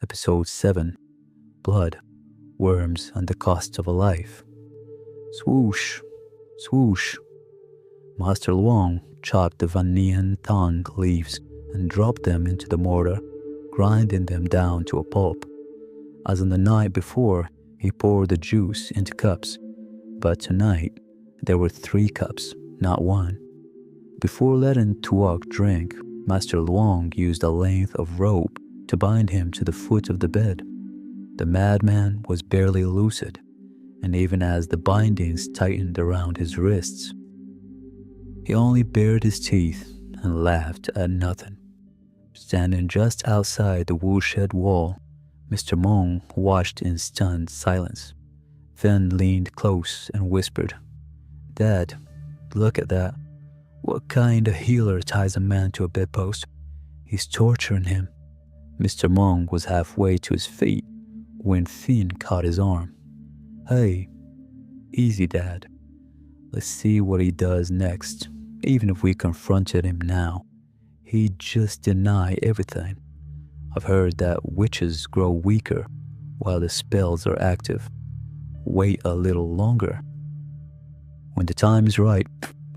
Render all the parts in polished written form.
Episode 7, Blood, Worms, and the Cost of a Life. Swoosh, swoosh. Master Luong chopped the vanilla tang leaves and dropped them into the mortar, grinding them down to a pulp. As on the night before, he poured the juice into cups, but tonight there were 3 cups, not 1. Before letting Tuok drink, Master Luong used a length of rope to bind him to the foot of the bed. The madman was barely lucid, and even as the bindings tightened around his wrists, he only bared his teeth and laughed at nothing. Standing just outside the woolshed wall, Mr. Mong watched in stunned silence. Then leaned close and whispered, "Dad, look at that. What kind of healer ties a man to a bedpost? He's torturing him." Mr. Mong was halfway to his feet when Finn caught his arm. "Hey, easy, Dad. Let's see what he does next. Even if we confronted him now, he'd just deny everything. I've heard that witches grow weaker while the spells are active. Wait a little longer. When the time is right,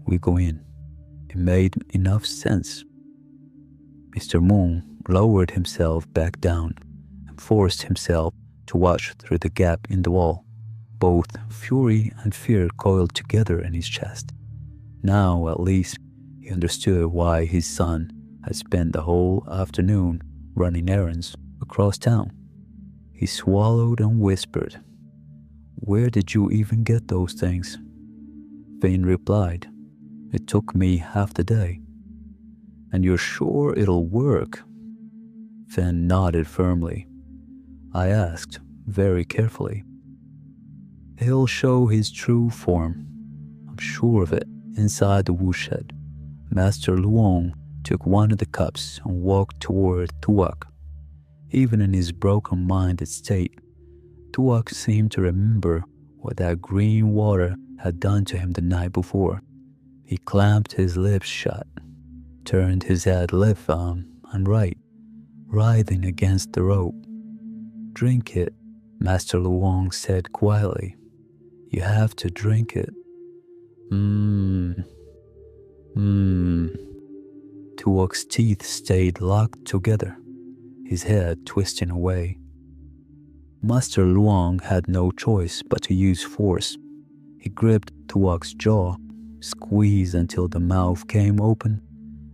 we go in." It made enough sense. Mr. Moon lowered himself back down and forced himself to watch through the gap in the wall. Both fury and fear coiled together in his chest. Now, at least, he understood why his son had spent the whole afternoon running errands across town. He swallowed and whispered, "Where did you even get those things?" Finn replied, "It took me half the day." "And you're sure it'll work?" Finn nodded firmly. I asked, very carefully, "He'll show his true form. I'm sure of it." Inside the woolshed, Master Luong took one of the cups and walked toward Tuok. Even in his broken-minded state, Tuok seemed to remember what that green water had done to him the night before. He clamped his lips shut, turned his head left and right, writhing against the rope. "Drink it," Master Luong said quietly. "You have to drink it." Tuok's teeth stayed locked together, his head twisting away. Master Luong had no choice but to use force. He gripped Tuok's jaw, squeezed until the mouth came open,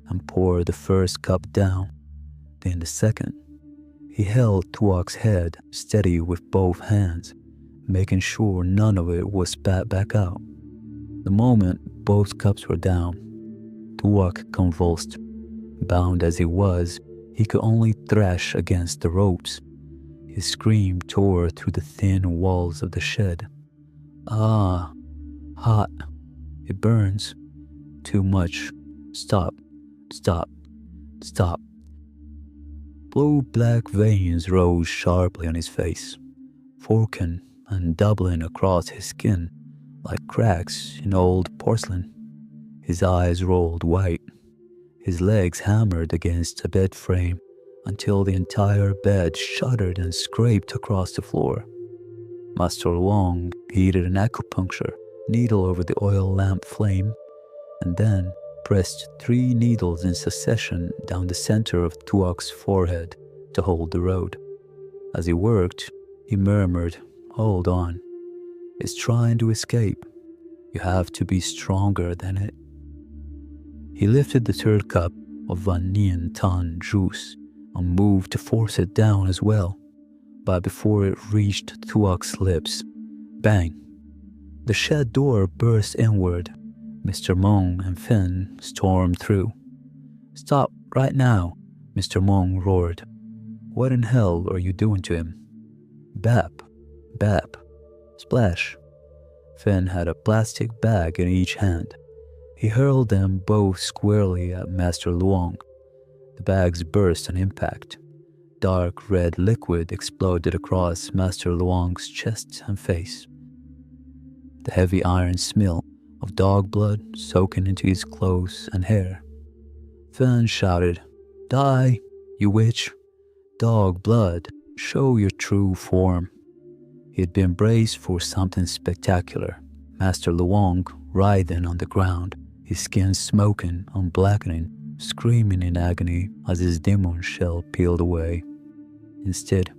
and poured the first cup down, then the second. He held Tuok's head steady with both hands, making sure none of it was spat back out. The moment both cups were down, Tuok convulsed. Bound as he was, he could only thrash against the ropes. His scream tore through the thin walls of the shed. "Ah, hot. It burns. Too much. Stop, stop, stop." Blue-black veins rose sharply on his face, forking and doubling across his skin like cracks in old porcelain. His eyes rolled white. His legs hammered against a bed frame until the entire bed shuddered and scraped across the floor. Master Luong heated an acupuncture needle over the oil lamp flame and then pressed 3 needles in succession down the center of Tuok's forehead to hold the road. As he worked, he murmured, "Hold on. It's trying to escape. You have to be stronger than it." He lifted the 3rd cup of vanilla tan juice and moved to force it down as well, but before it reached Tuok's lips, bang! The shed door burst inward. Mr. Mong and Finn stormed through. "Stop right now," Mr. Mong roared. "What in hell are you doing to him?" Bap, bap, splash. Finn had a plastic bag in each hand. He hurled them both squarely at Master Luong. The bags burst on impact. Dark red liquid exploded across Master Luong's chest and face. The heavy iron smell of dog blood soaking into his clothes and hair. Finn shouted, "Die, you witch! Dog blood, Show your true form. He'd been braced for something spectacular. Master Luong writhing on the ground, his skin smoking and blackening, screaming in agony as his demon shell peeled away. Instead,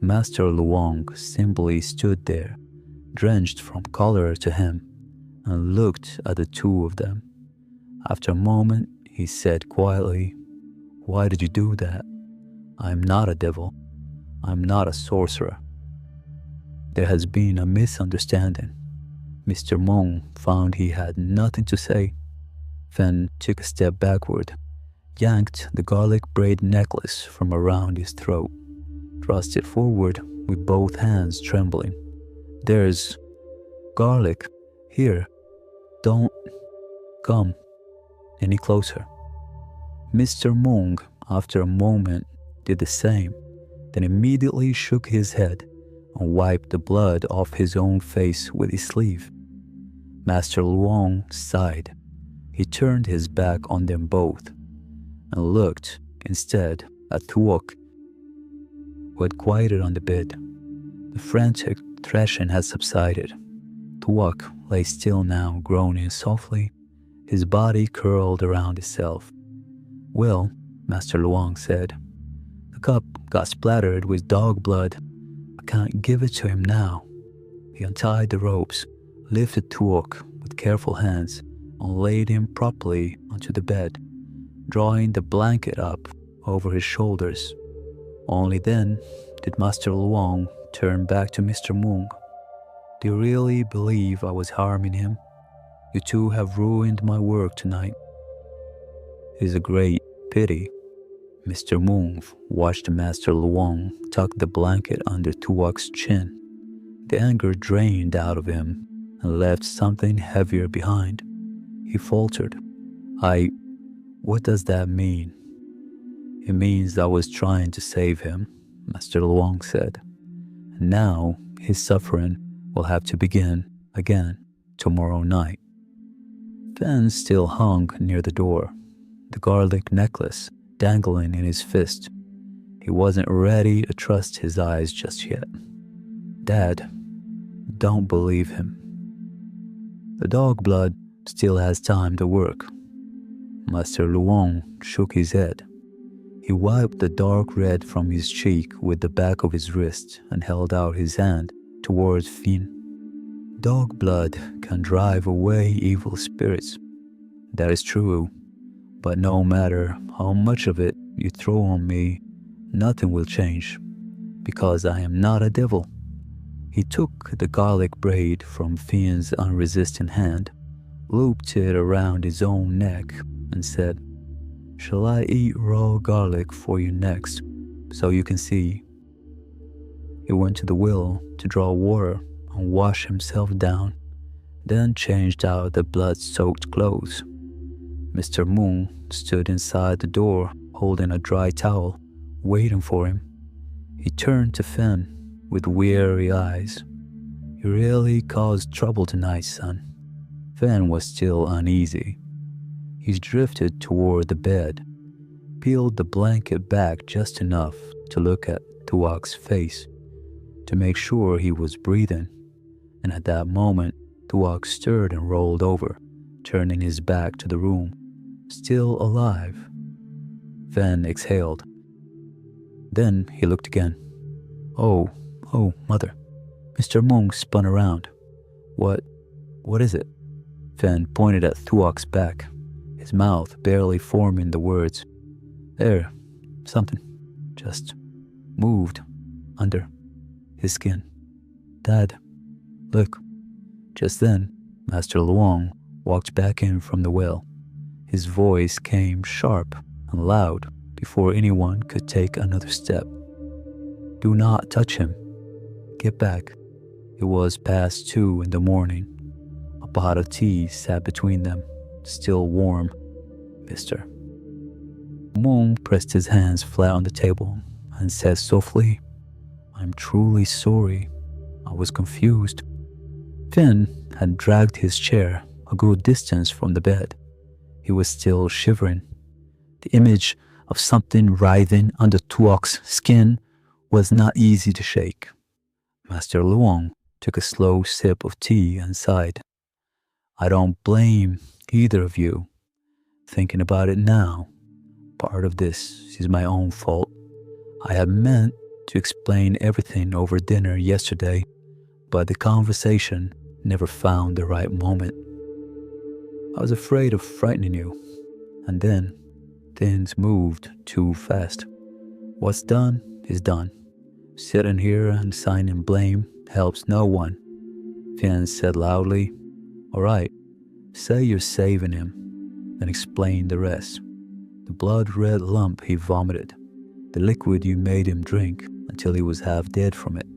Master Luong simply stood there, drenched from collar to hem, and looked at the two of them. After a moment, he said quietly, "Why did you do that? I'm not a devil. I'm not a sorcerer." There has been a misunderstanding. Mr. Mong found he had nothing to say. Fen took a step backward, yanked the garlic braid necklace from around his throat, thrust it forward with both hands trembling. "There's garlic here. Don't come any closer." Mr. Mong, after a moment, did the same, then immediately shook his head and wiped the blood off his own face with his sleeve. Master Luong sighed. He turned his back on them both and looked instead at Tuok, who had quieted on the bed. The frantic threshing had subsided. Tuok lay still now, groaning softly, his body curled around itself. "Well," Master Luong said, "the cup got splattered with dog blood. I can't give it to him now." He untied the ropes, lifted Tuok with careful hands, and laid him properly onto the bed, drawing the blanket up over his shoulders. Only then did Master Luong turn back to Mr. Mung. "Do you really believe I was harming him? You two have ruined my work tonight." "It is a great pity." Mr. Mung watched Master Luong tuck the blanket under Tuok's chin. The anger drained out of him and left something heavier behind. He faltered, What does that mean?" "It means I was trying to save him," Master Luong said. "And now his suffering will have to begin again tomorrow night." Fen still hung near the door, the garlic necklace dangling in his fist. He wasn't ready to trust his eyes just yet. "Dad, don't believe him. The dog blood still has time to work." Master Luong shook his head. He wiped the dark red from his cheek with the back of his wrist and held out his hand towards Finn. "Dog blood can drive away evil spirits. That is true, but no matter how much of it you throw on me, nothing will change, because I am not a devil." He took the garlic braid from Finn's unresisting hand, looped it around his own neck, and said, "Shall I eat raw garlic for you next, so you can see?" He went to the well to draw water and wash himself down, then changed out the blood-soaked clothes. Mr. Moon stood inside the door holding a dry towel, waiting for him. He turned to Fen with weary eyes. "You really caused trouble tonight, son." Fen was still uneasy. He drifted toward the bed, peeled the blanket back just enough to look at Tuok's face, to make sure he was breathing, and at that moment Tuok stirred and rolled over, turning his back to the room, still alive. Fen exhaled. Then he looked again. Oh, mother." Mr. Mung spun around. What is it?" Fen pointed at Tuok's back, his mouth barely forming the words. "There, something just moved under his skin. Dad, look." Just then, Master Luong walked back in from the well. His voice came sharp and loud before anyone could take another step. "Do not touch him. Get back." It was past 2 in the morning. A pot of tea sat between them, still warm. "Mister." Moon pressed his hands flat on the table and said softly, "I'm truly sorry. I was confused." Finn had dragged his chair a good distance from the bed. He was still shivering. The image of something writhing under Tuok's skin was not easy to shake. Master Luong took a slow sip of tea and sighed. I don't blame either of you. Thinking about it now, part of this is my own fault. I had meant to explain everything over dinner yesterday, but the conversation never found the right moment. I was afraid of frightening you, and then things moved too fast. What's done is done. Sitting here and assigning blame helps no one. Finn said loudly, All right, say you're saving him, then explain the rest. The blood-red lump he vomited, the liquid you made him drink until he was half dead from it,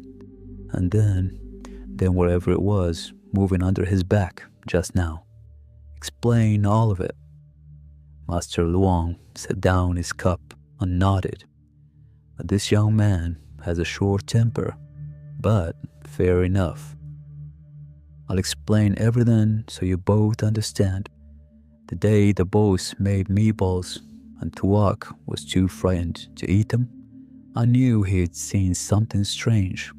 and then whatever it was moving under his back just now. Explain all of it. Master Luong set down his cup and nodded. This young man has a short temper, but fair enough. I'll explain everything so you both understand. The day the boss made meatballs and Tuak was too frightened to eat them, I knew he'd seen something strange.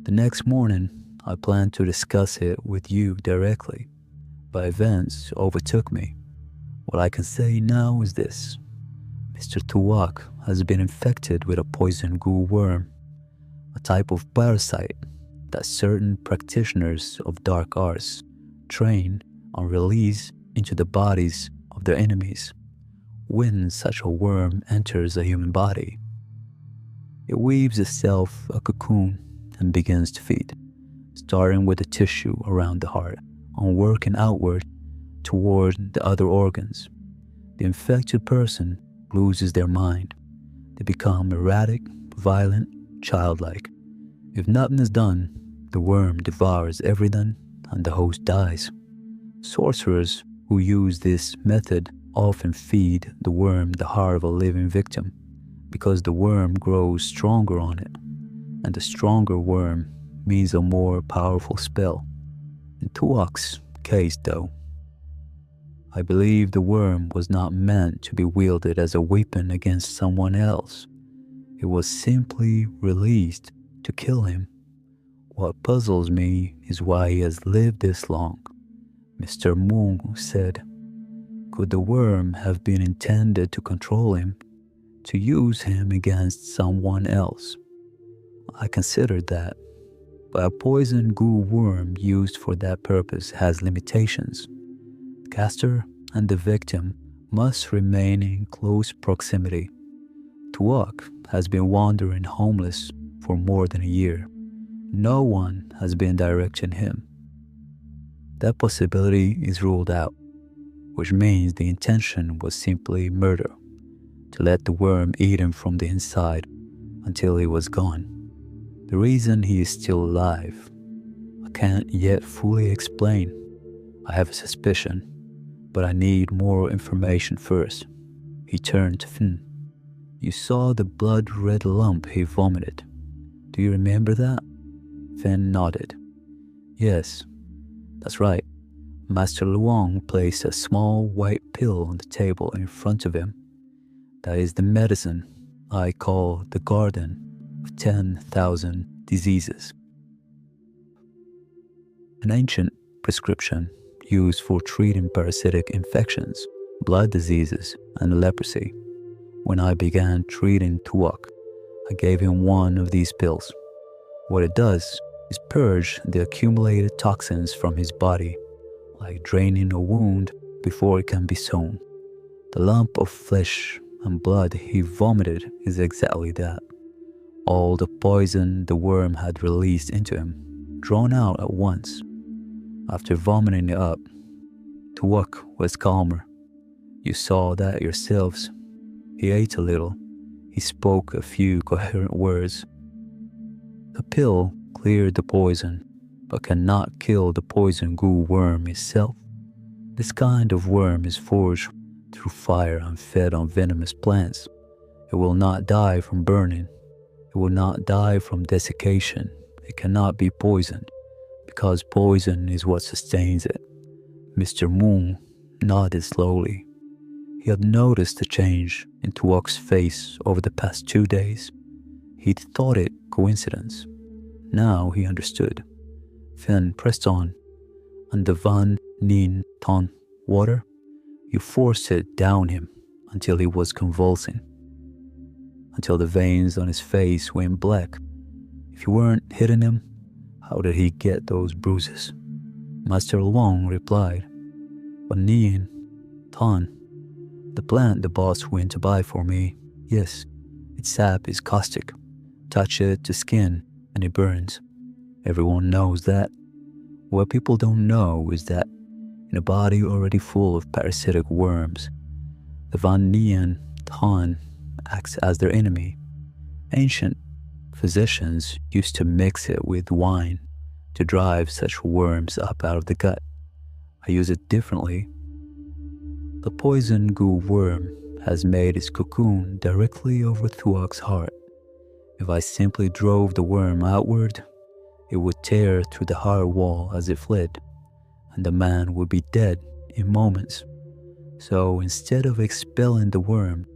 The next morning, I planned to discuss it with you directly, but events overtook me. What I can say now is this. Mr. Tuak has been infected with a poison goo worm, a type of parasite that certain practitioners of dark arts train and release into the bodies of their enemies when such a worm enters a human body. It weaves itself a cocoon and begins to feed, starting with the tissue around the heart and working outward toward the other organs. The infected person loses their mind. They become erratic, violent, childlike. If nothing is done, the worm devours everything and the host dies. Sorcerers who use this method often feed the worm the heart of a living victim because the worm grows stronger on it, and the stronger worm means a more powerful spell. In Tuak's case, though, I believe the worm was not meant to be wielded as a weapon against someone else. It was simply released to kill him. What puzzles me is why he has lived this long. Mr. Luong said, could the worm have been intended to control him, to use him against someone else? I considered that, but a poison goo worm used for that purpose has limitations. The caster and the victim must remain in close proximity. Tuak has been wandering homeless for more than a year. No one has been directing him. That possibility is ruled out, which means the intention was simply murder, to let the worm eat him from the inside until he was gone. The reason he is still alive, I can't yet fully explain. I have a suspicion, but I need more information first. He turned to Finn. You saw the blood-red lump he vomited. Do you remember that? Finn nodded. Yes, that's right. Master Luong placed a small white pill on the table in front of him. That is the medicine I call the Garden of 10,000 Diseases. An ancient prescription used for treating parasitic infections, blood diseases, and leprosy. When I began treating Tuak, I gave him one of these pills. What it does is purge the accumulated toxins from his body, like draining a wound before it can be sewn. The lump of flesh and blood he vomited is exactly that. All the poison the worm had released into him, drawn out at once. After vomiting it up, Tuak was calmer. You saw that yourselves. He ate a little. He spoke a few coherent words. The pill cleared the poison, but cannot kill the poison goo worm itself. This kind of worm is forged through fire and fed on venomous plants. It will not die from burning. It will not die from desiccation. It cannot be poisoned, because poison is what sustains it. Mr. Luong nodded slowly. He had noticed a change in Tuak's face over the past 2 days. He He'd thought it coincidence. Now he understood. Finn pressed on. And the Van Nien Ton water, you forced it down him until he was convulsing. Until the veins on his face went black. If you weren't hitting him, how did he get those bruises? Master Luong replied, Van Nien Ton, the plant the boss went to buy for me. Yes, its sap is caustic. Touch it to skin and it burns. Everyone knows that. What people don't know is that in a body already full of parasitic worms, the Van Nien Ton acts as their enemy. Ancient physicians used to mix it with wine to drive such worms up out of the gut. I use it differently. The poison goo worm has made its cocoon directly over Thuok's heart. If I simply drove the worm outward, it would tear through the heart wall as it fled, and the man would be dead in moments. So instead of expelling the worm,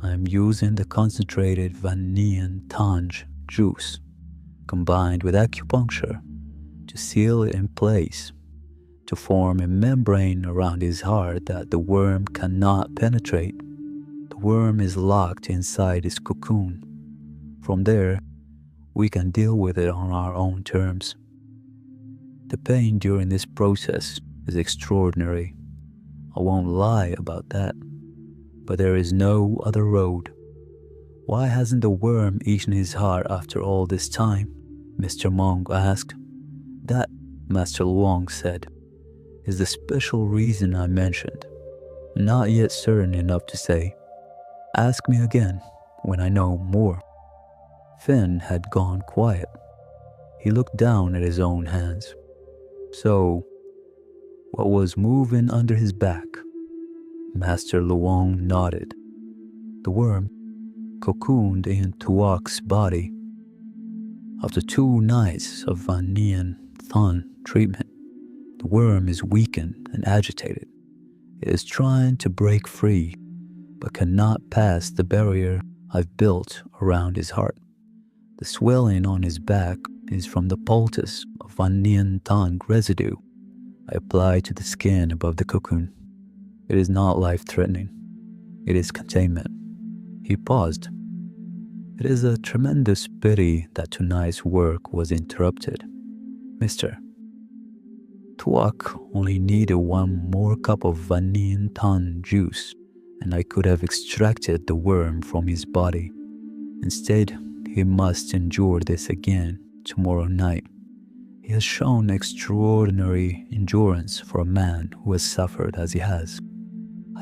I am using the concentrated Van Nien Tange juice, combined with acupuncture, to seal it in place, to form a membrane around his heart that the worm cannot penetrate. The worm is locked inside his cocoon. From there, we can deal with it on our own terms. The pain during this process is extraordinary. I won't lie about that. But there is no other road. Why hasn't the worm eaten his heart after all this time? Mr. Monk asked. That, Master Luong said, is the special reason I mentioned. Not yet certain enough to say. Ask me again when I know more. Finn had gone quiet. He looked down at his own hands. So, what was moving under his back? Master Luong nodded. The worm cocooned in Thuok's body. After 2 nights of Van Nien Thon treatment, the worm is weakened and agitated. It is trying to break free, but cannot pass the barrier I've built around his heart. The swelling on his back is from the poultice of Van Nien Thon residue I apply to the skin above the cocoon. It is not life-threatening. It is containment. He paused. It is a tremendous pity that tonight's work was interrupted. Mister, Thuok only needed 1 more cup of Van Nien Thon juice, and I could have extracted the worm from his body. Instead, he must endure this again tomorrow night. He has shown extraordinary endurance for a man who has suffered as he has.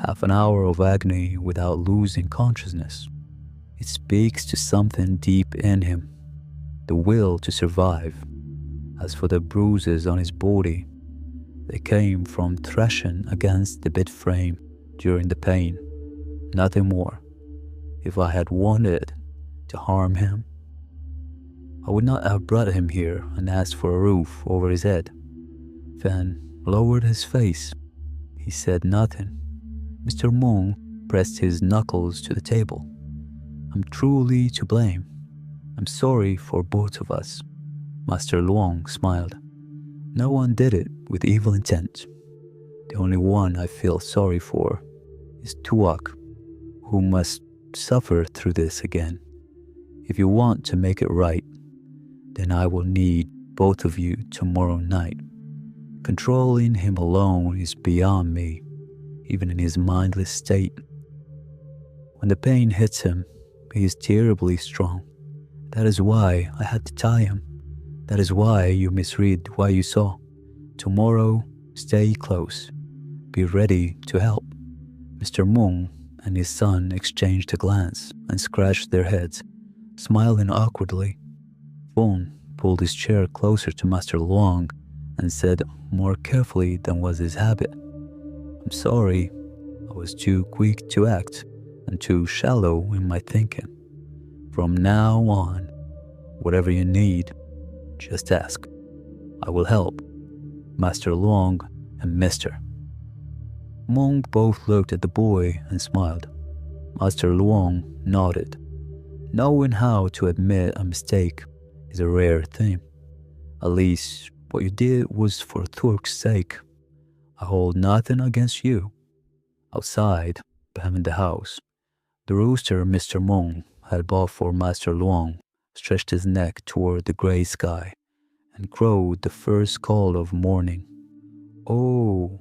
Half an hour of agony without losing consciousness. It speaks to something deep in him, the will to survive. As for the bruises on his body, they came from thrashing against the bed frame during the pain. Nothing more. If I had wanted to harm him, I would not have brought him here and asked for a roof over his head. Van lowered his face. He said nothing. Mr. Mung pressed his knuckles to the table. I'm truly to blame. I'm sorry for both of us. Master Luong smiled. No one did it with evil intent. The only one I feel sorry for is Thuok, who must suffer through this again. If you want to make it right, then I will need both of you tomorrow night. Controlling him alone is beyond me, even in his mindless state. When the pain hits him, he is terribly strong. That is why I had to tie him. That is why you misread what you saw. Tomorrow, stay close. Be ready to help. Mr. Mung and his son exchanged a glance and scratched their heads, smiling awkwardly. Fung pulled his chair closer to Master Luong and said more carefully than was his habit, I'm sorry, I was too quick to act and too shallow in my thinking. From now on, whatever you need, just ask. I will help. Master Luong and Mister. Mung both looked at the boy and smiled. Master Luong nodded. Knowing how to admit a mistake is a rare thing. At least, what you did was for Turk's sake. I hold nothing against you. Outside, behind the house, the rooster Mr. Mong had bought for Master Luong stretched his neck toward the gray sky and crowed the first call of morning. Oh,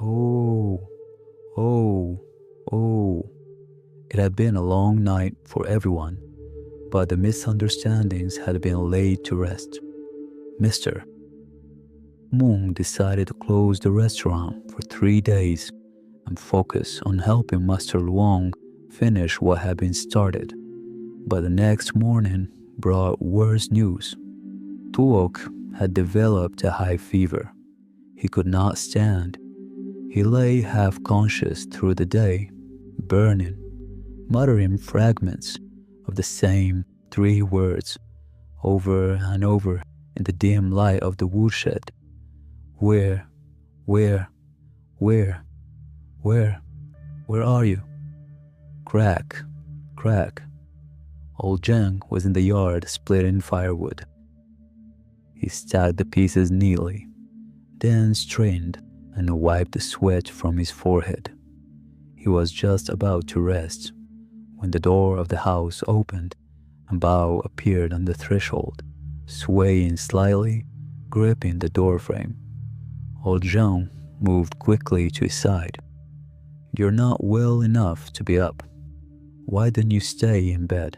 oh, oh, oh. It had been a long night for everyone, but the misunderstandings had been laid to rest. Mr. Mong decided to close the restaurant for 3 days and focus on helping Master Luong finish what had been started. But the next morning brought worse news. Tuok had developed a high fever. He could not stand. He lay half-conscious through the day, burning, muttering fragments of the same 3 words over and over in the dim light of the woodshed. Where are you? Crack, crack. Old Zheng was in the yard splitting firewood. He stacked the pieces neatly, then straightened and wiped the sweat from his forehead. He was just about to rest when the door of the house opened and Bao appeared on the threshold, swaying slightly, gripping the doorframe. Old Zheng moved quickly to his side. You're not well enough to be up. Why don't you stay in bed?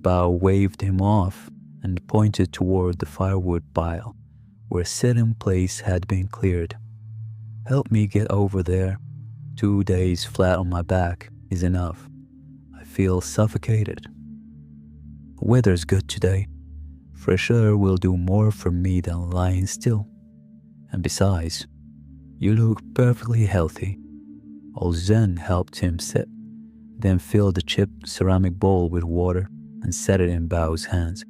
Bao waved him off and pointed toward the firewood pile where a sitting place had been cleared. Help me get over there. 2 days flat on my back is enough. I feel suffocated. Weather's good today. Fresh air will do more for me than lying still. And besides, you look perfectly healthy. Old Zen helped him sit, then filled the chipped ceramic bowl with water and set it in Bao's hands.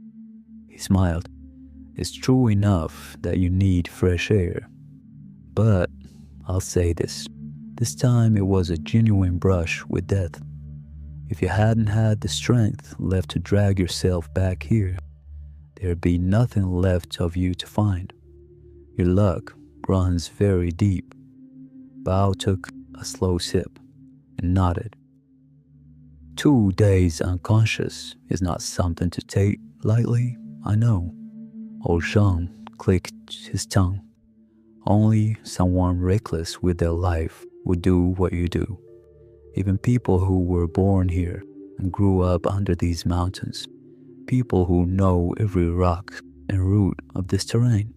He smiled. It's true enough that you need fresh air. But I'll say this time it was a genuine brush with death. If you hadn't had the strength left to drag yourself back here, there'd be nothing left of you to find. Your luck runs very deep. Bao took a slow sip and nodded. 2 days unconscious is not something to take lightly, I know. Old Shang clicked his tongue. Only someone reckless with their life would do what you do. Even people who were born here and grew up under these mountains, people who know every rock and root of this terrain,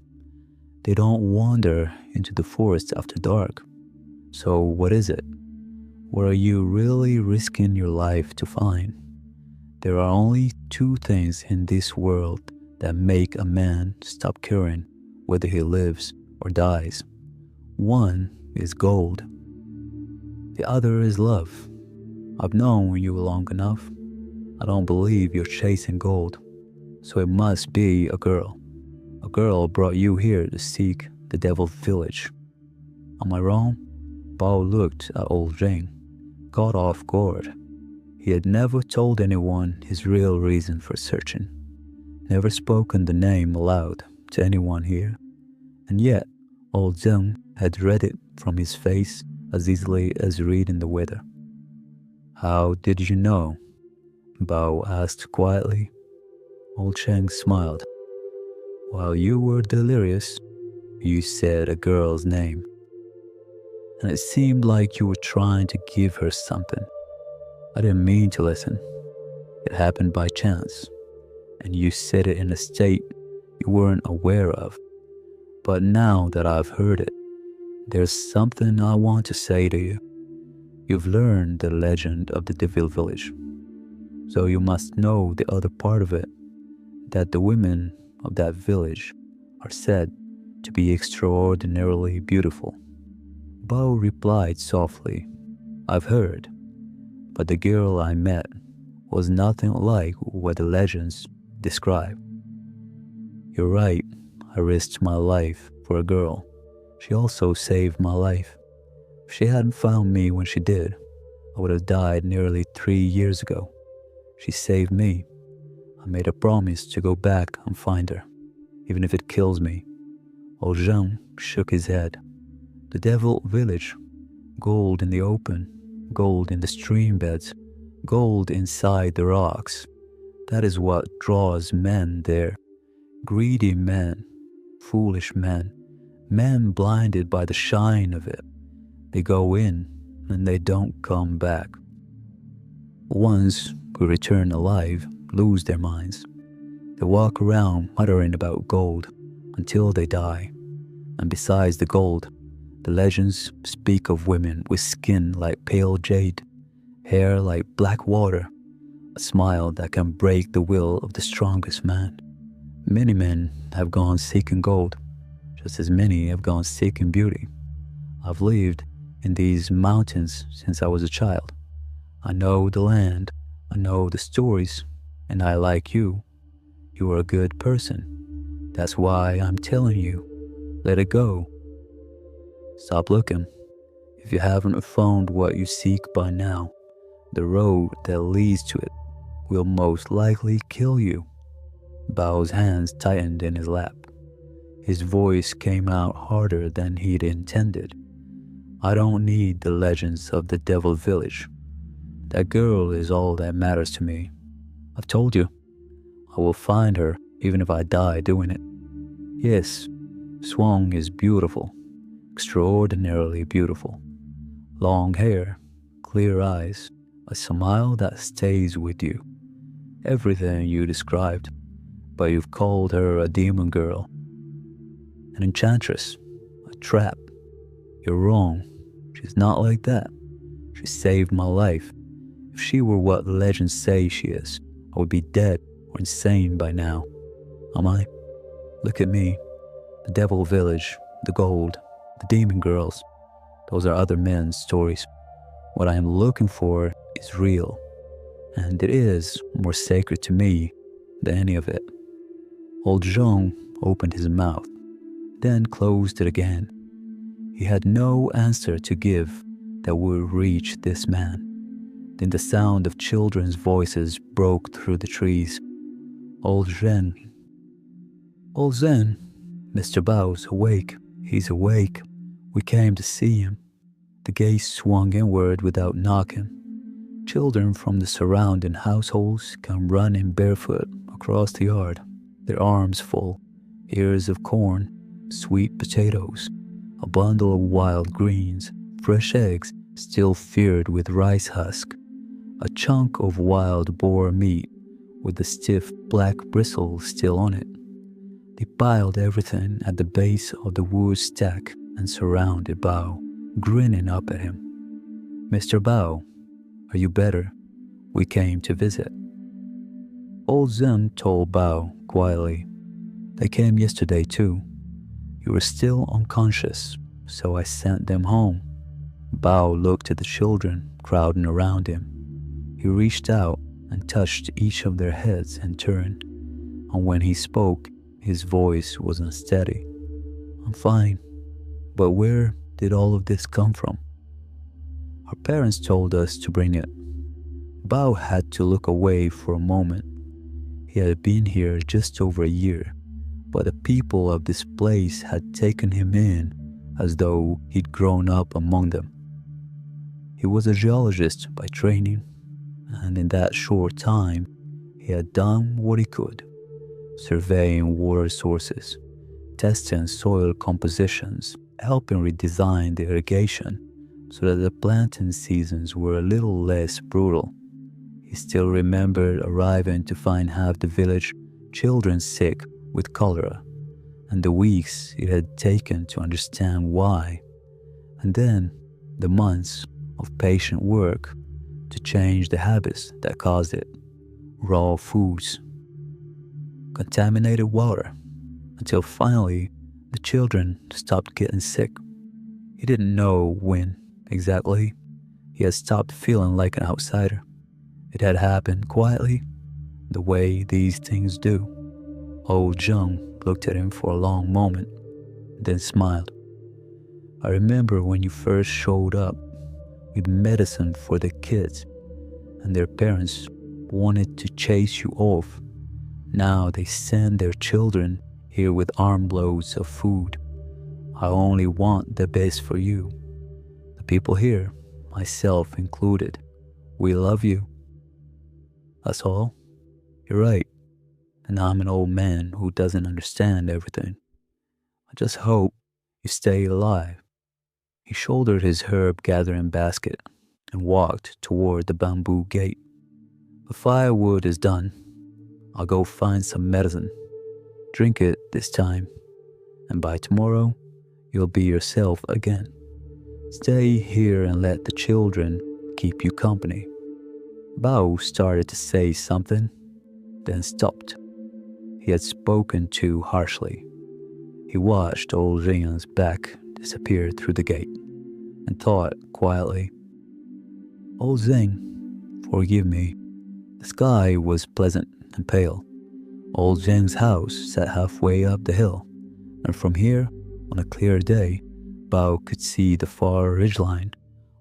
they don't wander into the forest after dark. So what is it? What are you really risking your life to find? There are only 2 things in this world that make a man stop caring whether he lives or dies. One is gold. The other is love. I've known you long enough. I don't believe you're chasing gold. So it must be a girl. A girl brought you here to seek the Devil's Village. Am I wrong? Bao looked at old Zheng, caught off guard. He had never told anyone his real reason for searching, never spoken the name aloud to anyone here, and yet old Zheng had read it from his face as easily as reading the weather. How did you know? Bao asked quietly. Old Cheng smiled. While you were delirious, you said a girl's name, and it seemed like you were trying to give her something. I didn't mean to listen. It happened by chance, and you said it in a state you weren't aware of. But now that I've heard it, there's something I want to say to you. You've learned the legend of the Devil Village, so you must know the other part of it, that the women of that village are said to be extraordinarily beautiful. Bao replied softly, I've heard, but the girl I met was nothing like what the legends describe. You're right, I risked my life for a girl. She also saved my life. If she hadn't found me when she did, I would have died nearly 3 years ago. She saved me. I made a promise to go back and find her, even if it kills me. Old Jean shook his head. The Devil Village. Gold in the open. Gold in the stream beds. Gold inside the rocks. That is what draws men there. Greedy men. Foolish men. Men blinded by the shine of it. They go in and they don't come back. Ones who return alive lose their minds. They walk around muttering about gold until they die. And besides the gold, the legends speak of women with skin like pale jade, hair like black water, a smile that can break the will of the strongest man. Many men have gone seeking gold, just as many have gone seeking beauty. I've lived in these mountains since I was a child. I know the land, I know the stories, and I like you. You are a good person. That's why I'm telling you, let it go. Stop looking. If you haven't found what you seek by now, the road that leads to it will most likely kill you. Bao's hands tightened in his lap. His voice came out harder than he'd intended. I don't need the legends of the Devil Village. That girl is all that matters to me. I've told you. I will find her even if I die doing it. Yes, Luong is beautiful. Extraordinarily beautiful. Long hair, clear eyes, a smile that stays with you. Everything you described, but you've called her a demon girl. An enchantress, a trap. You're wrong. She's not like that. She saved my life. If she were what legends say she is, I would be dead or insane by now. Am I? Look at me. The Devil Village, the gold, the demon girls. Those are other men's stories. What I am looking for is real, and it is more sacred to me than any of it. Old Jean opened his mouth, then closed it again. He had no answer to give that would reach this man. Then the sound of children's voices broke through the trees. Old Zen. Old Zen, Mr. Bao's awake. He's awake. We came to see him. The gate swung inward without knocking. Children from the surrounding households come running barefoot across the yard, their arms full, ears of corn, sweet potatoes, a bundle of wild greens, fresh eggs still filled with rice husk, a chunk of wild boar meat with the stiff black bristles still on it. They piled everything at the base of the wood stack and surrounded Bao, grinning up at him. Mr. Bao, are you better? We came to visit. Old Zen told Bao quietly. They came yesterday too. You were still unconscious, so I sent them home. Bao looked at the children crowding around him. He reached out and touched each of their heads and turned, and when he spoke, his voice was unsteady. I'm fine, but where did all of this come from? Our parents told us to bring it. Bao had to look away for a moment. He had been here just over a year, but the people of this place had taken him in as though he'd grown up among them. He was a geologist by training, and in that short time, he had done what he could, surveying water sources, testing soil compositions, helping redesign the irrigation so that the planting seasons were a little less brutal. He still remembered arriving to find half the village children sick with cholera, and the weeks it had taken to understand why, and then the months of patient work to change the habits that caused it. Raw foods, contaminated water, until finally the children stopped getting sick. He didn't know when exactly. He had stopped feeling like an outsider. It had happened quietly, the way these things do. Old Zheng looked at him for a long moment, then smiled. I remember when you first showed up with medicine for the kids, and their parents wanted to chase you off. Now they send their children here with armloads of food. I only want the best for you. The people here, myself included, we love you. That's all. You're right. And I'm an old man who doesn't understand everything. I just hope you stay alive. He shouldered his herb-gathering basket and walked toward the bamboo gate. The firewood is done. I'll go find some medicine. Drink it this time, and by tomorrow, you'll be yourself again. Stay here and let the children keep you company. Bao started to say something, then stopped. He had spoken too harshly. He watched old Rian's back disappear through the gate and thought quietly, "Old Zeng, forgive me." The sky was pleasant and pale. Old Zheng's house sat halfway up the hill, and from here, on a clear day, Bao could see the far ridgeline,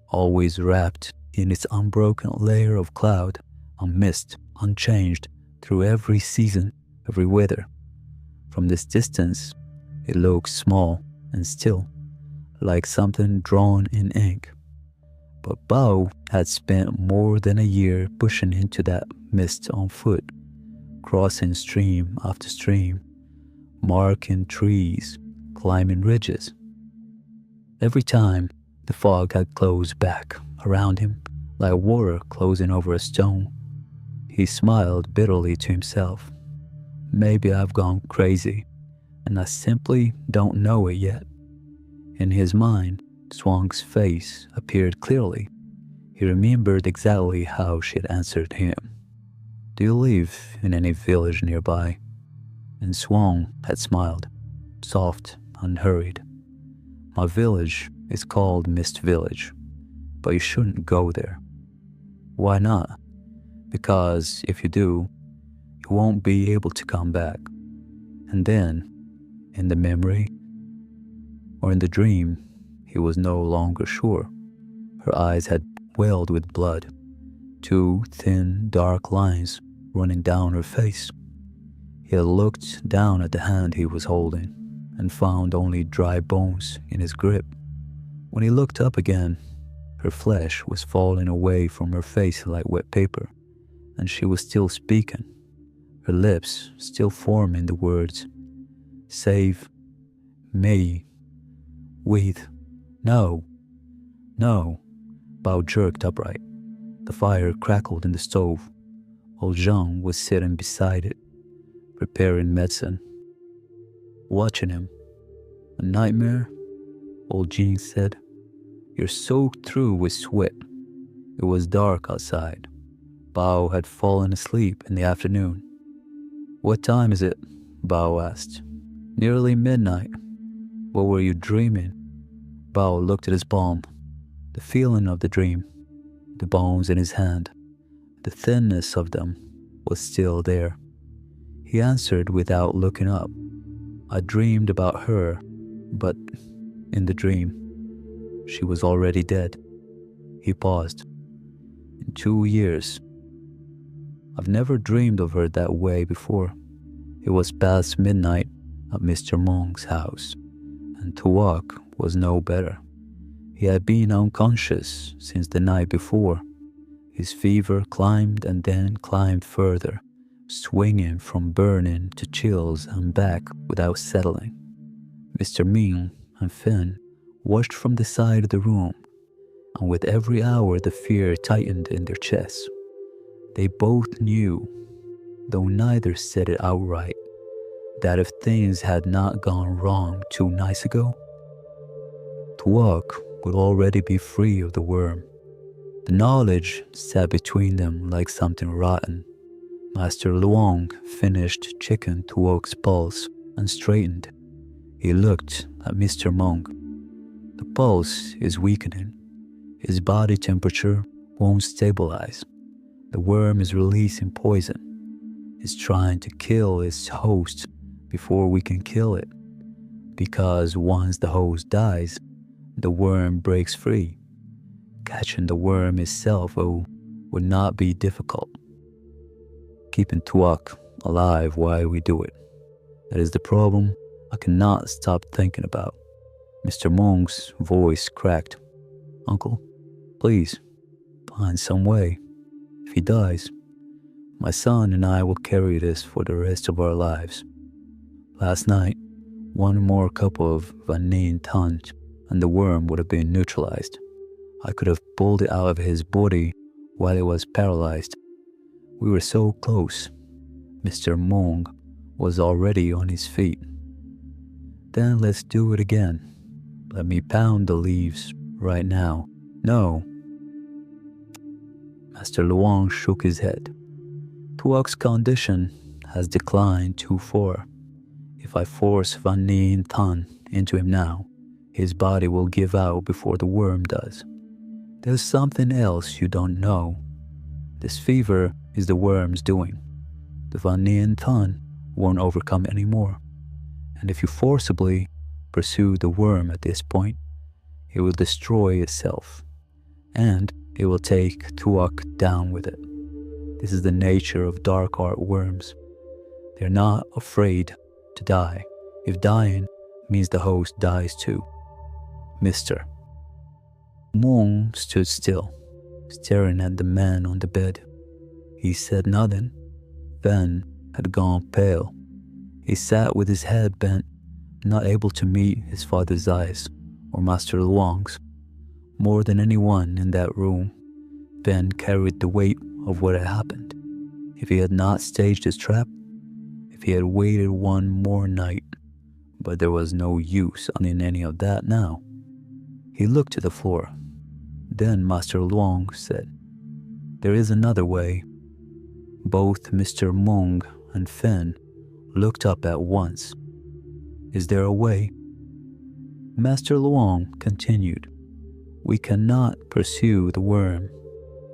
always wrapped in its unbroken layer of cloud and mist, unchanged through every season, every weather. From this distance, it looked small and still, like something drawn in ink. But Bao had spent more than a year pushing into that mist on foot, crossing stream after stream, marking trees, climbing ridges. Every time, the fog had closed back around him like water closing over a stone. He smiled bitterly to himself. Maybe I've gone crazy, and I simply don't know it yet. In his mind, Swang's face appeared clearly. He remembered exactly how she had answered him. "Do you live in any village nearby?" And Swang had smiled, soft, unhurried. "My village is called Mist Village, but you shouldn't go there." "Why not?" "Because if you do, you won't be able to come back." And then, in the memory, or in the dream, he was no longer sure. Her eyes had welled with blood, two thin, dark lines running down her face. He had looked down at the hand he was holding and found only dry bones in his grip. When he looked up again, her flesh was falling away from her face like wet paper, and she was still speaking, her lips still forming the words, "Save me with no." Bao jerked upright. The fire crackled in the stove. Old Zhang was sitting beside it, preparing medicine. Watching him. "A nightmare?" Old Jing said. "You're soaked through with sweat." It was dark outside. Bao had fallen asleep in the afternoon. "What time is it?" Bao asked. "Nearly midnight." "What were you dreaming?" Bao looked at his palm. The feeling of the dream, the bones in his hand, the thinness of them was still there. He answered without looking up. "I dreamed about her, but in the dream, she was already dead." He paused. "In 2 years. I've never dreamed of her that way before." It was past midnight at Mr. Mong's house, and to walk was no better. He had been unconscious since the night before. His fever climbed and then climbed further, swinging from burning to chills and back without settling. Mr. Ming and Finn watched from the side of the room, and with every hour the fear tightened in their chests. They both knew, though neither said it outright, that if things had not gone wrong 2 nights ago, Tuok would already be free of the worm. The knowledge sat between them like something rotten. Master Luong finished checking Tuok's pulse and straightened. He looked at Mr. Monk. "The pulse is weakening. His body temperature won't stabilize. The worm is releasing poison. It's trying to kill its host before we can kill it. Because once the host dies, the worm breaks free. Catching the worm itself would not be difficult." keeping Tuak alive while we do it. That is the problem I cannot stop thinking about. Mr. Mong's voice cracked. Uncle, please, find some way. If he dies, my son and I will carry this for the rest of our lives. Last night, one more cup of vanille tanned and the worm would have been neutralized. I could have pulled it out of his body while it was paralyzed. We were so close. Mr. Mong was already on his feet. Then let's do it again. Let me pound the leaves right now. No. Master Luong shook his head. Tuak's condition has declined too far. If I force Van Nien Tan into him now, his body will give out before the worm does. There's something else you don't know. This fever is the worm's doing. The Van Nien Tan won't overcome anymore. And if you forcibly pursue the worm at this point, it will destroy itself. And it will take Tuak down with it. This is the nature of dark art worms. They're not afraid to die. If dying means the host dies too. Mister. Mong stood still, staring at the man on the bed. He said nothing. Van had gone pale. He sat with his head bent, not able to meet his father's eyes or Master Luong's. More than anyone in that room, Ben carried the weight of what had happened. If he had not staged his trap, if he had waited one more night, but there was no use in any of that now. He looked to the floor. Then Master Luong said, There is another way. Both Mr. Mong and Fen looked up at once. Is there a way? Master Luong continued, We cannot pursue the worm,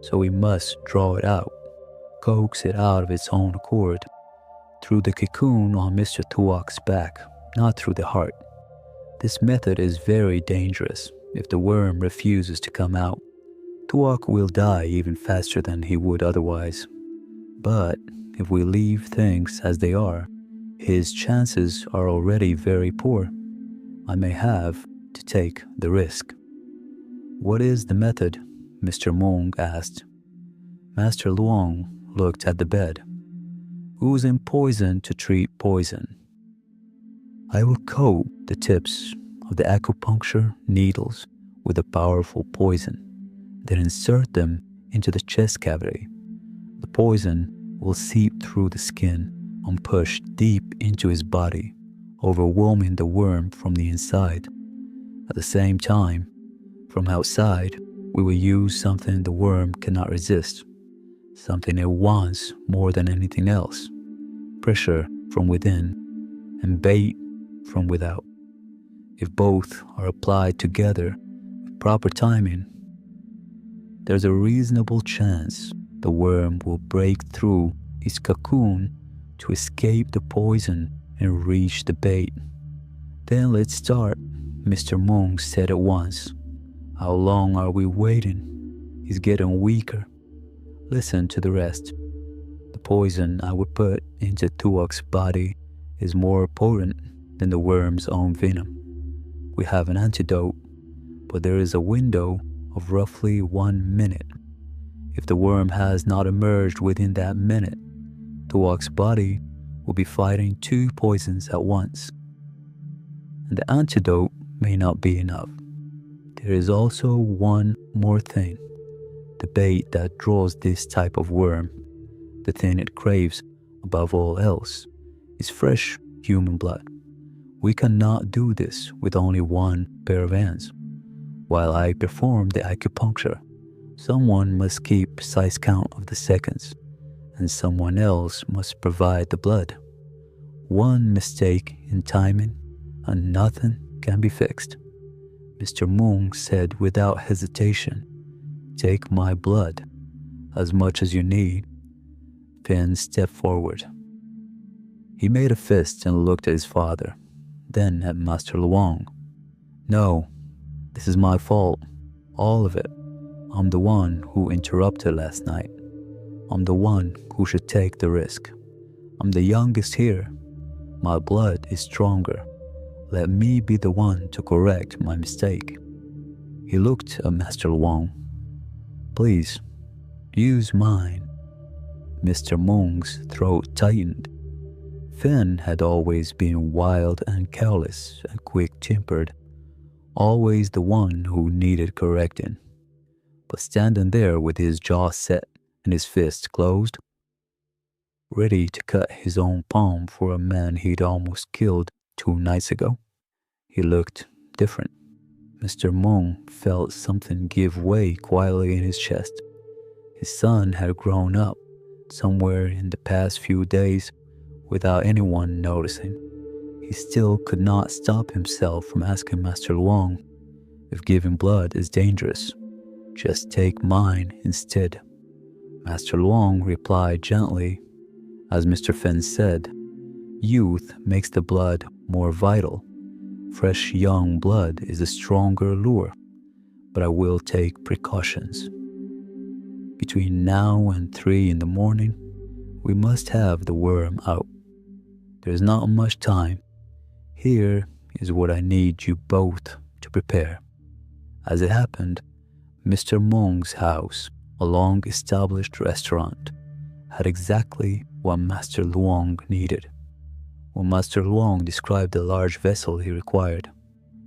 so we must draw it out, coax it out of its own accord, through the cocoon on Mr. Tuak's back, not through the heart. This method is very dangerous. If the worm refuses to come out, Tuak will die even faster than he would otherwise. But if we leave things as they are, his chances are already very poor. I may have to take the risk. What is the method? Mr. Mong asked. Master Luong looked at the bed. Using poison to treat poison. I will coat the tips of the acupuncture needles with a powerful poison, then insert them into the chest cavity. The poison will seep through the skin and push deep into his body, overwhelming the worm from the inside. At the same time, from outside, we will use something the worm cannot resist, something it wants more than anything else, pressure from within and bait from without. If both are applied together with proper timing, there's a reasonable chance the worm will break through its cocoon to escape the poison and reach the bait. Then let's start, Mr. Mong said at once. How long are we waiting? He's getting weaker. Listen to the rest. The poison I would put into Tuak's body is more potent than the worm's own venom. We have an antidote, but there is a window of roughly 1 minute. If the worm has not emerged within that minute, Tuak's body will be fighting 2 poisons at once. And the antidote may not be enough. There is also one more thing. The bait that draws this type of worm, the thing it craves above all else, is fresh human blood. We cannot do this with only one pair of hands. While I perform the acupuncture, someone must keep precise count of the seconds, and someone else must provide the blood. One mistake in timing, and nothing can be fixed. Mr. Mong said without hesitation, Take my blood, as much as you need. Finn stepped forward. He made a fist and looked at his father, then at Master Luong. No, this is my fault, all of it. I'm the one who interrupted last night. I'm the one who should take the risk. I'm the youngest here. My blood is stronger. Let me be the one to correct my mistake." He looked at Master Luong. "Please, use mine." Mr. Mung's throat tightened. Finn had always been wild and careless and quick-tempered, always the one who needed correcting. But standing there with his jaw set and his fists closed, ready to cut his own palm for a man he'd almost killed 2 nights ago, he looked different. Mr. Mung felt something give way quietly in his chest. His son had grown up somewhere in the past few days without anyone noticing. He still could not stop himself from asking Master Luong, "If giving blood is dangerous, just take mine instead." Master Luong replied gently, as Mr. Finn said, "Youth makes the blood more vital. Fresh young blood is a stronger lure, but I will take precautions. Between now and 3 in the morning, we must have the worm out. There's not much time. Here is what I need you both to prepare." As it happened, Mr. Mung's house, a long-established restaurant, had exactly what Master Luong needed. When Master Luong described the large vessel he required,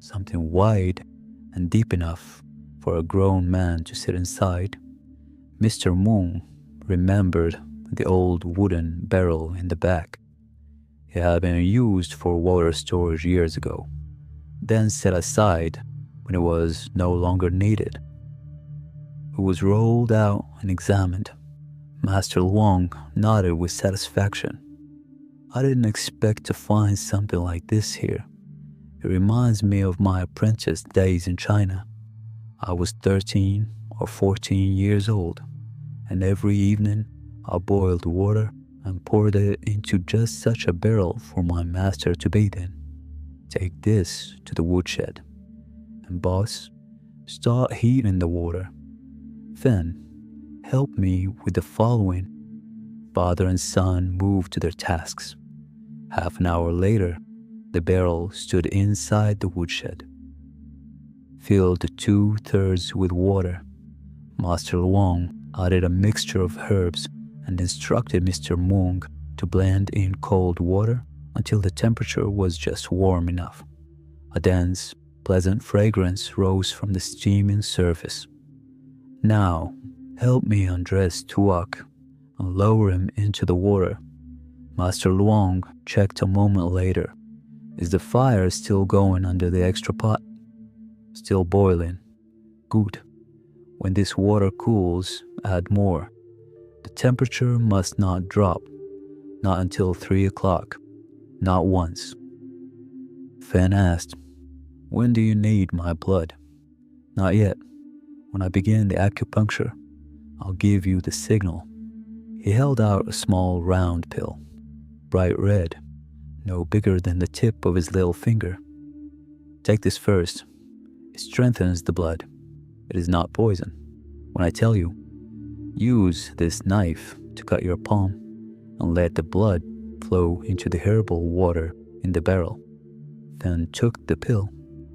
something wide and deep enough for a grown man to sit inside, Mr. Mung remembered the old wooden barrel in the back. It had been used for water storage years ago, then set aside when it was no longer needed. It was rolled out and examined. Master Luong nodded with satisfaction. "I didn't expect to find something like this here. It reminds me of my apprentice days in China. I was 13 or 14 years old, and every evening I boiled water and poured it into just such a barrel for my master to bathe in. Take this to the woodshed, and boss, start heating the water. Finn, help me with the following." Father and son moved to their tasks. Half an hour later, the barrel stood inside the woodshed, filled to 2/3 with water. Master Luong added a mixture of herbs and instructed Mr. Mung to blend in cold water until the temperature was just warm enough. A dense, pleasant fragrance rose from the steaming surface. "Now, help me undress Tuak and lower him into the water." Master Luong checked a moment later. "Is the fire still going under the extra pot?" "Still boiling." "Good. When this water cools, add more. The temperature must not drop, not until 3 o'clock, not once." Finn asked, "When do you need my blood?" "Not yet. When I begin the acupuncture, I'll give you the signal." He held out a small round pill, bright red, no bigger than the tip of his little finger. "Take this first. It strengthens the blood. It is not poison. When I tell you, use this knife to cut your palm and let the blood flow into the herbal water in the barrel." Then took the pill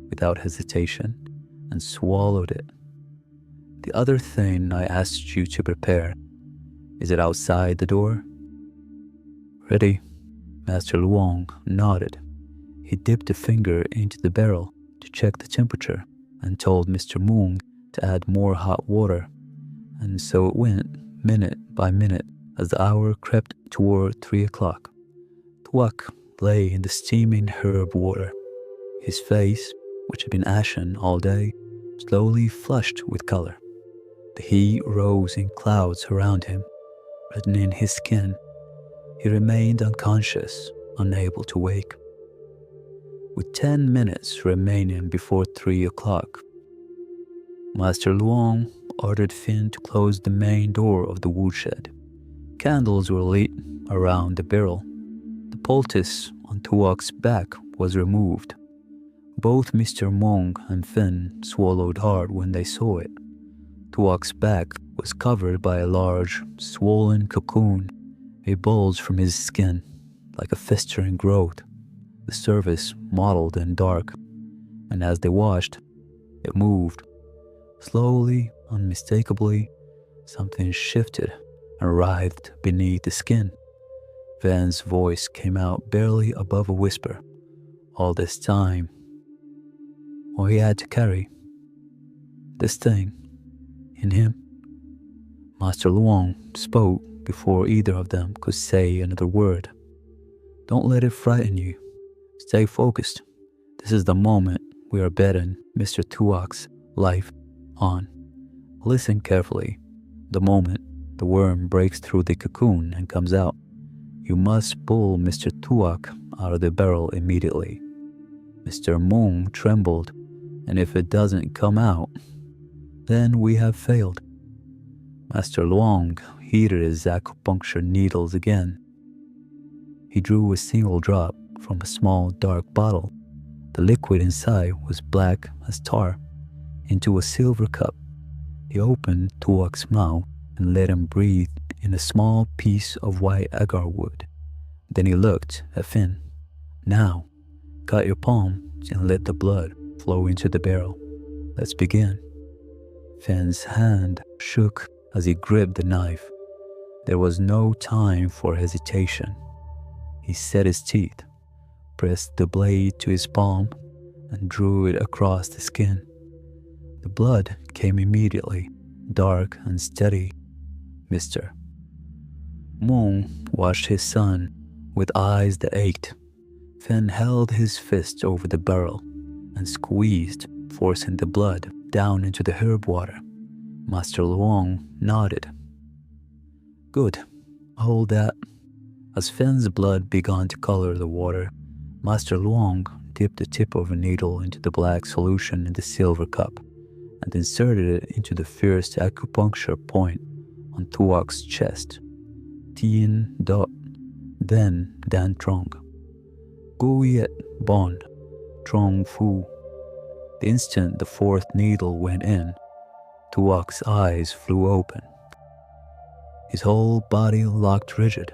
without hesitation and swallowed it. "The other thing I asked you to prepare, is it outside the door?" "Ready." Master Luong nodded. He dipped a finger into the barrel to check the temperature and told Mr. Mung to add more hot water, and so it went, minute by minute, as the hour crept toward 3 o'clock. Tuak lay in the steaming herb water. His face, which had been ashen all day, slowly flushed with color. The heat rose in clouds around him, reddening his skin. He remained unconscious, unable to wake. With 10 minutes remaining before 3 o'clock, Master Luong ordered Finn to close the main door of the woodshed. Candles were lit around the barrel. The poultice on Tuak's back was removed. Both Mr. Mung and Finn swallowed hard when they saw it. Tuok's back was covered by a large, swollen cocoon. It bulged from his skin like a festering growth, the surface mottled and dark, and as they watched, it moved. Slowly, unmistakably, something shifted and writhed beneath the skin. Van's voice came out barely above a whisper. All this time, all he had to carry, this thing, in him. Master Luong spoke before either of them could say another word. Don't let it frighten you. Stay focused. This is the moment we are betting Mr. Tuok's life on. Listen carefully. The moment the worm breaks through the cocoon and comes out, you must pull Mr. Tuok out of the barrel immediately. Mr. Moon trembled, and if it doesn't come out, then we have failed. Master Luong heated his acupuncture needles again. He drew a single drop from a small dark bottle. The liquid inside was black as tar, into a silver cup. He opened Tuok's mouth and let him breathe in a small piece of white agar wood. Then he looked at Finn. Now, cut your palm and let the blood flow into the barrel. Let's begin. Finn's hand shook as he gripped the knife. There was no time for hesitation. He set his teeth, pressed the blade to his palm, and drew it across the skin. The blood came immediately, dark and steady. Mr. Moon watched his son with eyes that ached. Finn held his fist over the barrel and squeezed, forcing the blood down into the herb water. Master Luong nodded. Good. Hold that. As Finn's blood began to color the water, Master Luong dipped the tip of a needle into the black solution in the silver cup and inserted it into the first acupuncture point on Tuok's chest. Tien Dot, then Dan Trong. Guyet Bond, Trong Fu. The instant the fourth needle went in, Tuok's eyes flew open. His whole body locked rigid.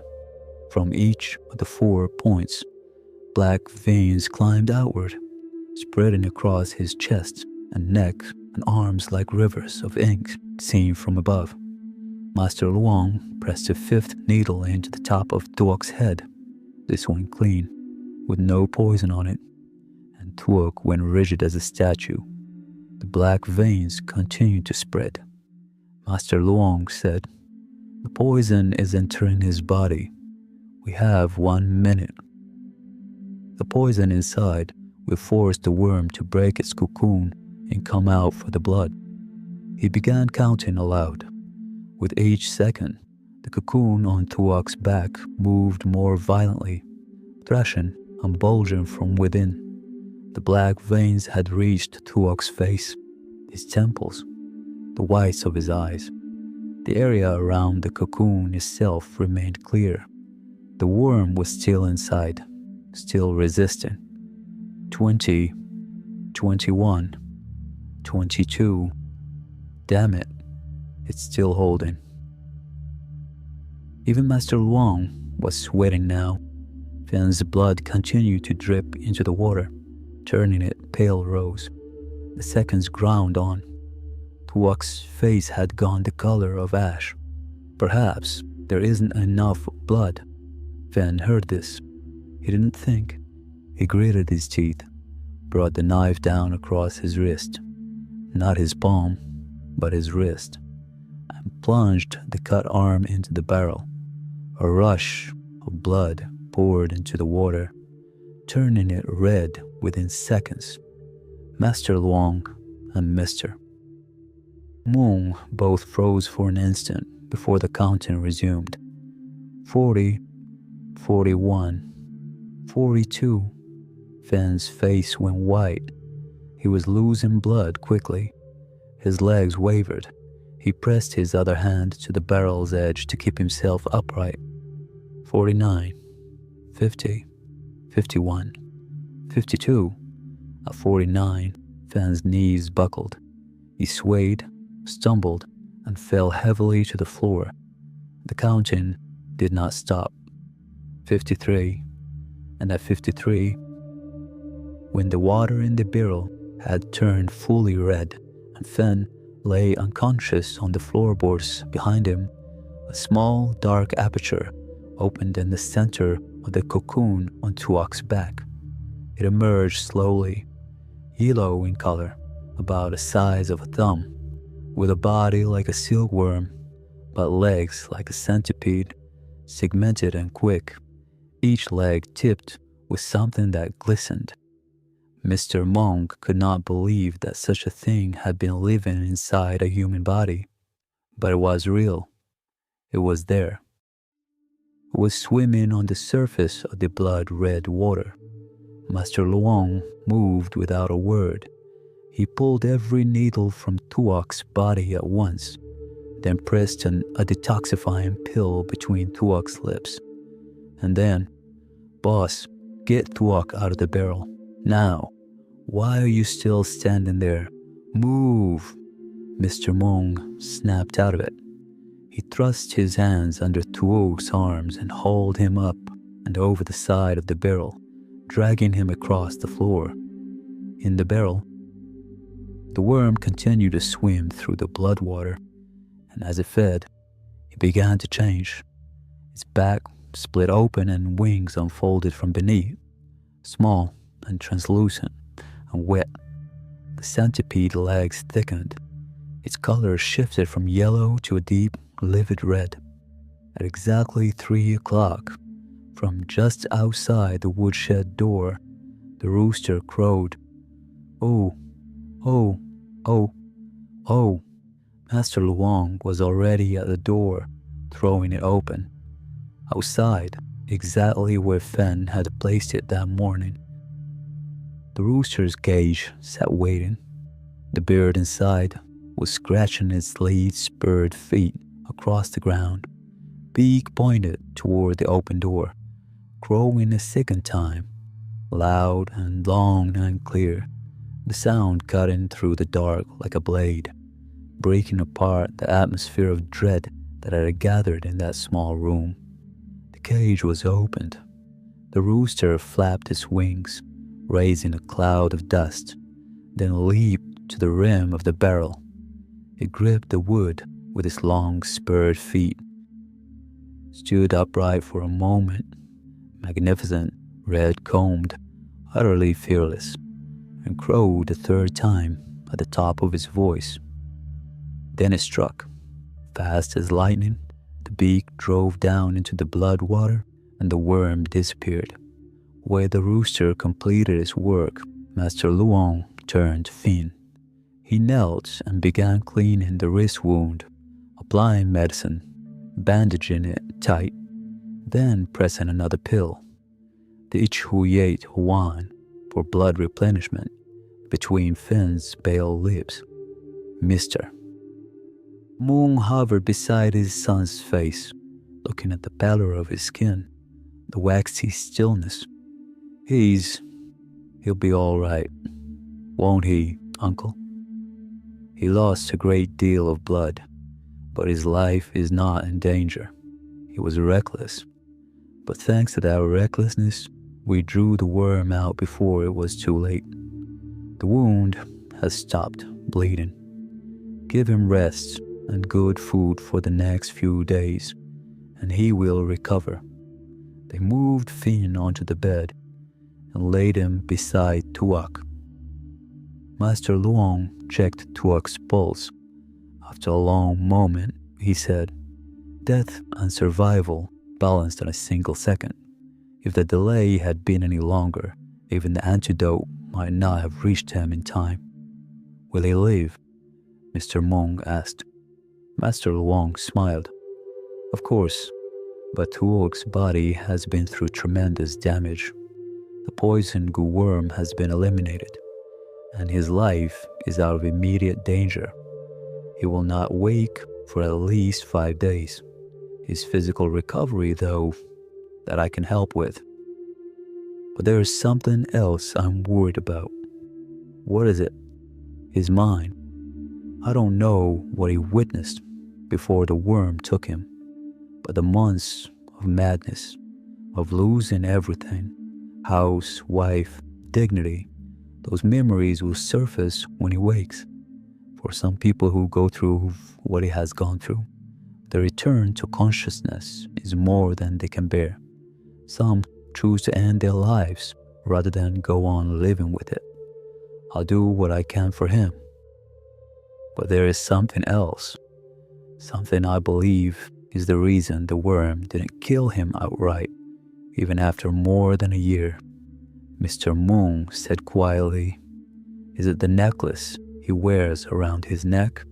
From each of the 4 points, black veins climbed outward, spreading across his chest and neck and arms like rivers of ink seen from above. Master Luong pressed a 5th needle into the top of Tuok's head. This one clean, with no poison on it, and Tuok went rigid as a statue. The black veins continued to spread. Master Luong said, The poison is entering his body. We have 1 minute. The poison inside will force the worm to break its cocoon and come out for the blood. He began counting aloud. With each second, the cocoon on Tuok's back moved more violently, thrashing and bulging from within. The black veins had reached Tuok's face, his temples, the whites of his eyes. The area around the cocoon itself remained clear. The worm was still inside, still resisting. 20, 21, 22. Damn it, it's still holding. Even Master Luong was sweating now. Finn's blood continued to drip into the water, turning it pale rose. The seconds ground on. Tuok's face had gone the color of ash. Perhaps there isn't enough blood. Finn heard this. He didn't think. He gritted his teeth, brought the knife down across his wrist, not his palm, but his wrist, and plunged the cut arm into the barrel. A rush of blood poured into the water, turning it red within seconds. Master Luong and Mr. Moon both froze for an instant before the counting resumed. 40, 41, 42. Finn's face went white. He was losing blood quickly. His legs wavered. He pressed his other hand to the barrel's edge to keep himself upright. 49, 50, 51, 52. At 49, Finn's knees buckled. He swayed, stumbled, and fell heavily to the floor. The counting did not stop. 53, and at 53, when the water in the barrel had turned fully red and Finn lay unconscious on the floorboards behind him, a small dark aperture opened in the center of the cocoon on Tuok's back. It emerged slowly, yellow in color, about the size of a thumb, with a body like a silkworm, but legs like a centipede, segmented and quick, each leg tipped with something that glistened. Mr. Monk could not believe that such a thing had been living inside a human body, but it was real. It was there. It was swimming on the surface of the blood-red water. Master Luong moved without a word. He pulled every needle from Tuok's body at once, then pressed a detoxifying pill between Tuok's lips. And then, "Boss, get Tuok out of the barrel. Now, why are you still standing there? Move!" Mr. Mong snapped out of it. He thrust his hands under Tuok's arms and hauled him up and over the side of the barrel, dragging him across the floor. In the barrel, the worm continued to swim through the blood water, and as it fed, it began to change. Its back split open and wings unfolded from beneath, small and translucent and wet. The centipede legs thickened. Its color shifted from yellow to a deep, livid red. At exactly 3 o'clock, from just outside the woodshed door, the rooster crowed. "Oh, oh, oh, oh." Master Luong was already at the door, throwing it open. Outside, exactly where Fen had placed it that morning. The rooster's cage sat waiting. The bird inside was scratching its lead-spurred feet across the ground, beak pointed toward the open door, crowing a second time, loud and long and clear, the sound cutting through the dark like a blade, breaking apart the atmosphere of dread that had gathered in that small room. The cage was opened. The rooster flapped his wings, raising a cloud of dust, then leaped to the rim of the barrel. It gripped the wood with its long spurred feet, stood upright for a moment, magnificent, red-combed, utterly fearless, and crowed a third time at the top of his voice. Then it struck. Fast as lightning, the beak drove down into the blood water and the worm disappeared. Where the rooster completed his work, Master Luong turned to Finn. He knelt and began cleaning the wrist wound, applying medicine, bandaging it tight, then pressing another pill, the Ichhuyate Huan, for blood replenishment, between Finn's pale lips. "Mister." Moon hovered beside his son's face, looking at the pallor of his skin, the waxy stillness. He'll be all right, won't he, Uncle? He lost a great deal of blood, but his life is not in danger. He was reckless, but thanks to that recklessness, we drew the worm out before it was too late. The wound has stopped bleeding. Give him rest and good food for the next few days, and he will recover. They moved Finn onto the bed and laid him beside Tuok. Master Luong checked Tuok's pulse. After a long moment, he said, "Death and survival balanced in a single second. If the delay had been any longer, even the antidote might not have reached him in time." "Will he live?" Mr. Mong asked. Master Luong smiled. "Of course, but Tuok's body has been through tremendous damage. The poison goo worm has been eliminated, and his life is out of immediate danger. He will not wake for at least 5 days. His physical recovery, though, that I can help with. But there is something else I'm worried about." "What is it?" "His mind. I don't know what he witnessed, before the worm took him. But the months of madness, of losing everything, house, wife, dignity, those memories will surface when he wakes. For some people who go through what he has gone through, the return to consciousness is more than they can bear. Some choose to end their lives rather than go on living with it. I'll do what I can for him. But there is something else, something I believe is the reason the worm didn't kill him outright, even after more than a year. Mr. Moon said quietly, "Is it the necklace he wears around his neck?"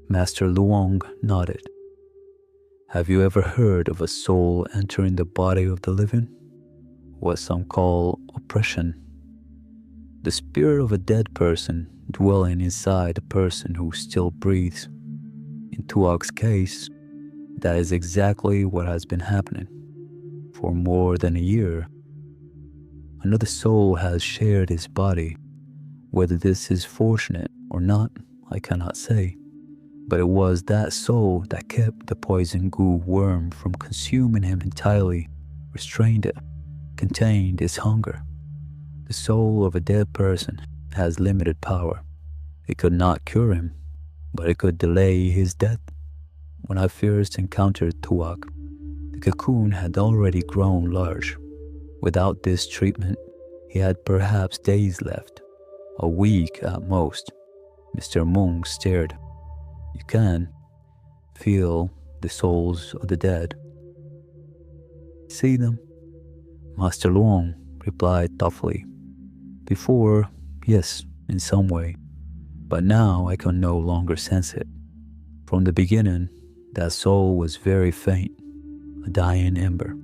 Master Luong nodded. "Have you ever heard of a soul entering the body of the living? What some call oppression. The spirit of a dead person dwelling inside a person who still breathes. In Tuak's case, that is exactly what has been happening. For more than a year, another soul has shared his body. Whether this is fortunate or not, I cannot say. But it was that soul that kept the poison goo worm from consuming him entirely, restrained it, contained his hunger. The soul of a dead person has limited power. It could not cure him, but it could delay his death. When I first encountered Tuak, the cocoon had already grown large. Without this treatment, he had perhaps days left, a week at most." Mr. Mung stared. "You can feel the souls of the dead." "See them?" Master Luong replied thoughtfully. "Before, yes, in some way, but now I can no longer sense it. From the beginning, that soul was very faint, a dying ember.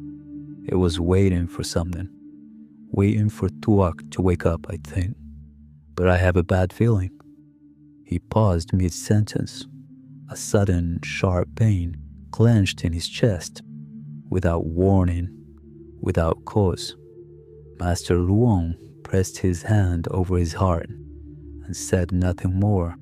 It was waiting for something, waiting for Tuak to wake up, I think. But I have a bad feeling." He paused mid-sentence. A sudden, sharp pain clenched in his chest, without warning, without cause. Master Luong pressed his hand over his heart and said nothing more.